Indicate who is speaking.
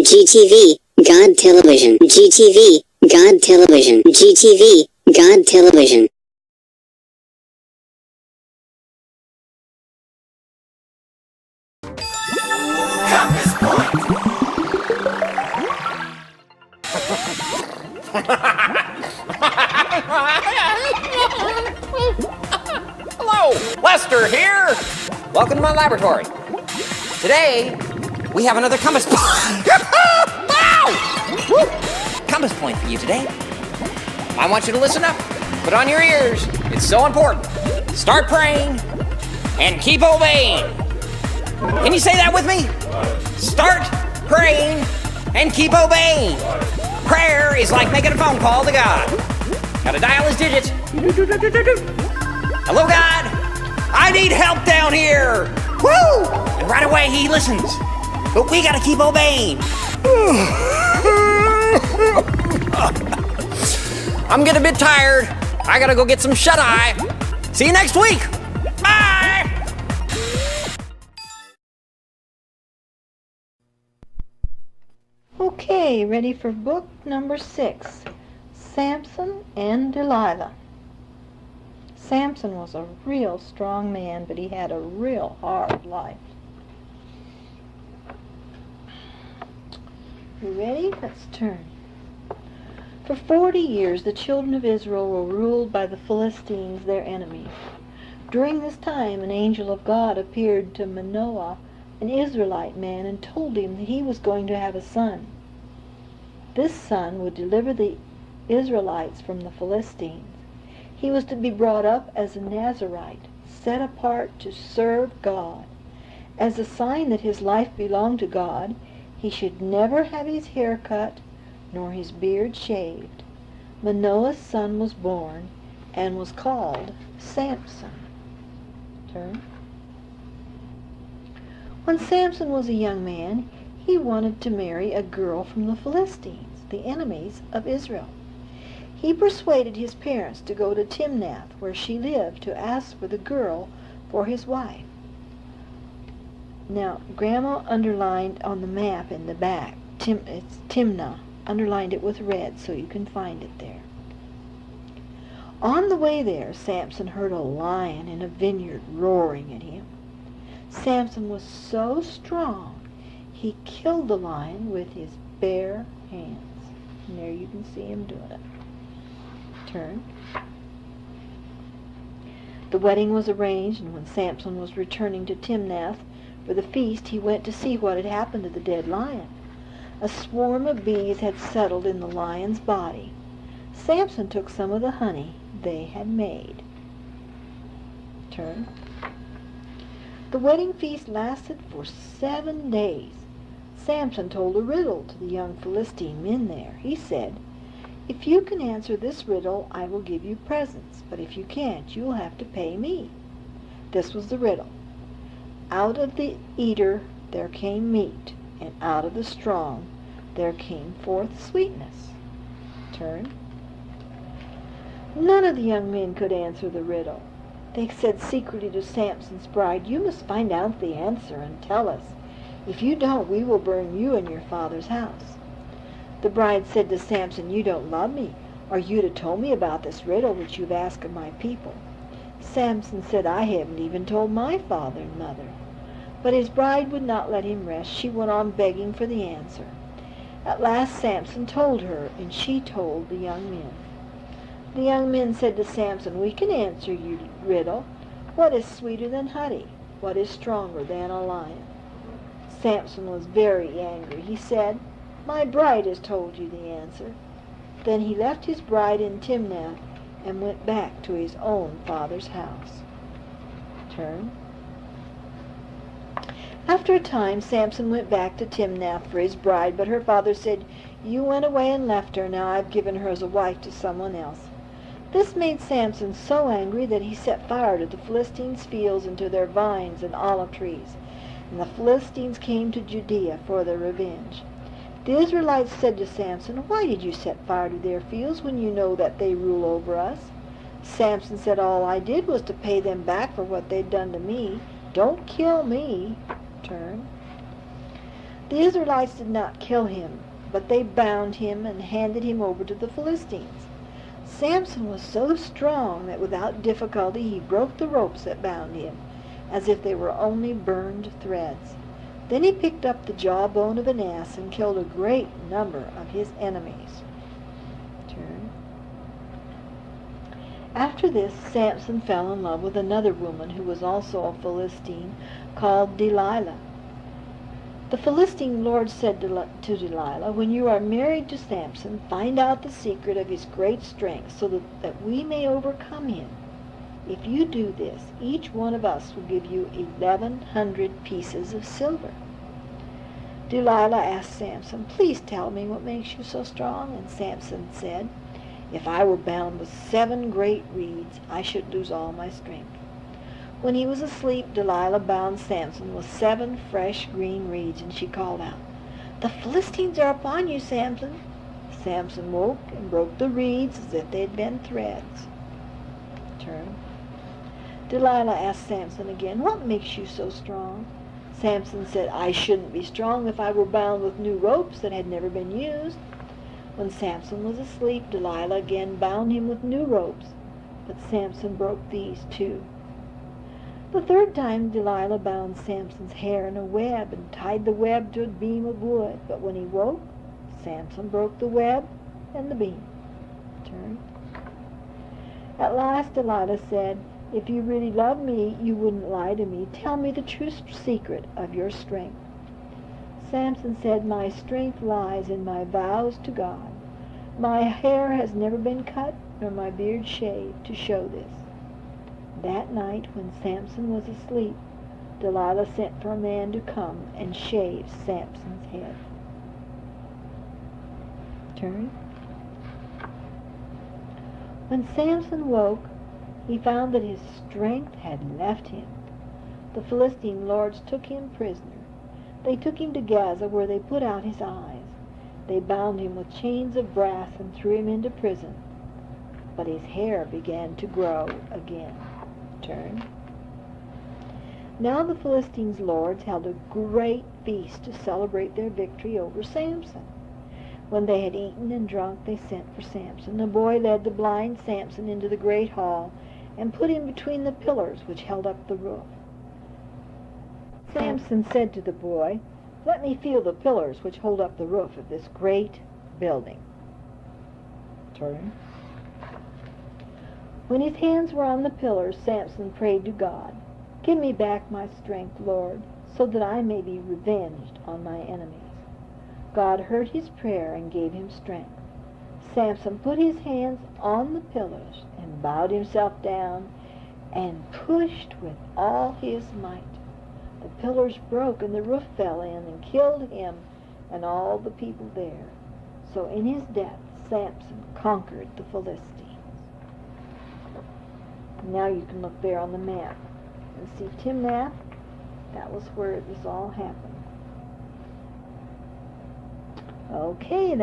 Speaker 1: GTV, God Television, GTV, God Television, GTV, God Television.
Speaker 2: Compass Point!
Speaker 3: Hello, Lester here. Welcome to my laboratory. Today, we have another compass point. Compass point for you today. I want you to listen up. Put on your ears. It's so important. Start praying and keep obeying. Can you say that with me? Start praying and keep obeying. Prayer is like making a phone call to God. Gotta dial his digits. Hello, God. I need help down here. Woo! And right away he listens. But we gotta keep obeying. I'm getting a bit tired. I gotta go get some shut-eye. See you next week. Bye!
Speaker 4: Okay, ready for book number 6, Samson and Delilah. Samson was a real strong man, but he had a real hard life. You ready? Let's turn. For 40 years, the children of Israel were ruled by the Philistines, their enemies. During this time, an angel of God appeared to Manoah, an Israelite man, and told him that he was going to have a son. This son would deliver the Israelites from the Philistines. He was to be brought up as a Nazirite, set apart to serve God. As a sign that his life belonged to God, he should never have his hair cut, nor his beard shaved. Manoah's son was born, and was called Samson. Turn. When Samson was a young man, he wanted to marry a girl from the Philistines, the enemies of Israel. He persuaded his parents to go to Timnath, where she lived, to ask for the girl for his wife. Now, Grandma underlined on the map in the back, it's Timnah, underlined it with red so you can find it there. On the way there, Samson heard a lion in a vineyard roaring at him. Samson was so strong, he killed the lion with his bare hands. And there you can see him doing it. Turn. The wedding was arranged, and when Samson was returning to Timnath for the feast, he went to see what had happened to the dead lion. A swarm of bees had settled in the lion's body. Samson took some of the honey they had made. Turn. The wedding feast lasted for 7 days. Samson told a riddle to the young Philistine men there. He said, "If you can answer this riddle, I will give you presents, but if you can't, you will have to pay me." This was the riddle. Out of the eater there came meat, and out of the strong there came forth sweetness. Turn. None of the young men could answer the riddle. They said secretly to Samson's bride, "You must find out the answer and tell us. If you don't, we will burn you and your father's house." The bride said to Samson, "You don't love me, or you'd have told me about this riddle which you've asked of my people." Samson said, "I haven't even told my father and mother." But his bride would not let him rest. She went on begging for the answer. At last Samson told her, and she told the young men. The young men said to Samson, "We can answer your riddle. What is sweeter than honey? What is stronger than a lion?" Samson was very angry. He said, "My bride has told you the answer." Then he left his bride in Timnath and went back to his own father's house. Turn. After a time, Samson went back to Timnath for his bride, but her father said, "You went away and left her. Now I've given her as a wife to someone else." This made Samson so angry that he set fire to the Philistines' fields and to their vines and olive trees. And the Philistines came to Judea for their revenge. The Israelites said to Samson, "Why did you set fire to their fields when you know that they rule over us?" Samson said, "All I did was to pay them back for what they'd done to me. Don't kill me." Turn. The Israelites did not kill him, but they bound him and handed him over to the Philistines. Samson was so strong that without difficulty he broke the ropes that bound him, as if they were only burned threads. Then he picked up the jawbone of an ass and killed a great number of his enemies. Turn. After this, Samson fell in love with another woman who was also a Philistine, called Delilah. The Philistine lord said to Delilah, "When you are married to Samson, find out the secret of his great strength, so that we may overcome him. If you do this, each one of us will give you 1,100 pieces of silver." Delilah asked Samson, "Please tell me what makes you so strong." And Samson said, "If I were bound with 7 great reeds, I should lose all my strength." When he was asleep, Delilah bound Samson with 7 fresh green reeds, and she called out, "The Philistines are upon you, Samson." Samson woke and broke the reeds as if they had been threads. Turn. Delilah asked Samson again, "What makes you so strong?" Samson said, "I shouldn't be strong if I were bound with new ropes that had never been used." When Samson was asleep, Delilah again bound him with new ropes, but Samson broke these too. The third time Delilah bound Samson's hair in a web and tied the web to a beam of wood, but when he woke, Samson broke the web and the beam. Turn. At last Delilah said, "If you really love me, you wouldn't lie to me. Tell me the true secret of your strength." Samson said, "My strength lies in my vows to God. My hair has never been cut, nor my beard shaved to show this." That night, when Samson was asleep, Delilah sent for a man to come and shave Samson's head. Turn. When Samson woke, he found that his strength had left him. The Philistine lords took him prisoner. They took him to Gaza, where they put out his eyes. They bound him with chains of brass and threw him into prison. But his hair began to grow again. Turn. Now the Philistines' lords held a great feast to celebrate their victory over Samson. When they had eaten and drunk, they sent for Samson. The boy led the blind Samson into the great hall and put him between the pillars which held up the roof. Samson said to the boy, "Let me feel the pillars which hold up the roof of this great building." Turn. When his hands were on the pillars, Samson prayed to God, "Give me back my strength, Lord, so that I may be revenged on my enemies." God heard his prayer and gave him strength. Samson put his hands on the pillars and bowed himself down and pushed with all his might. The pillars broke and the roof fell in and killed him and all the people there. So in his death, Samson conquered the Philistines. Now you can look there on the map and see Timnath. That was where this all happened. Okay.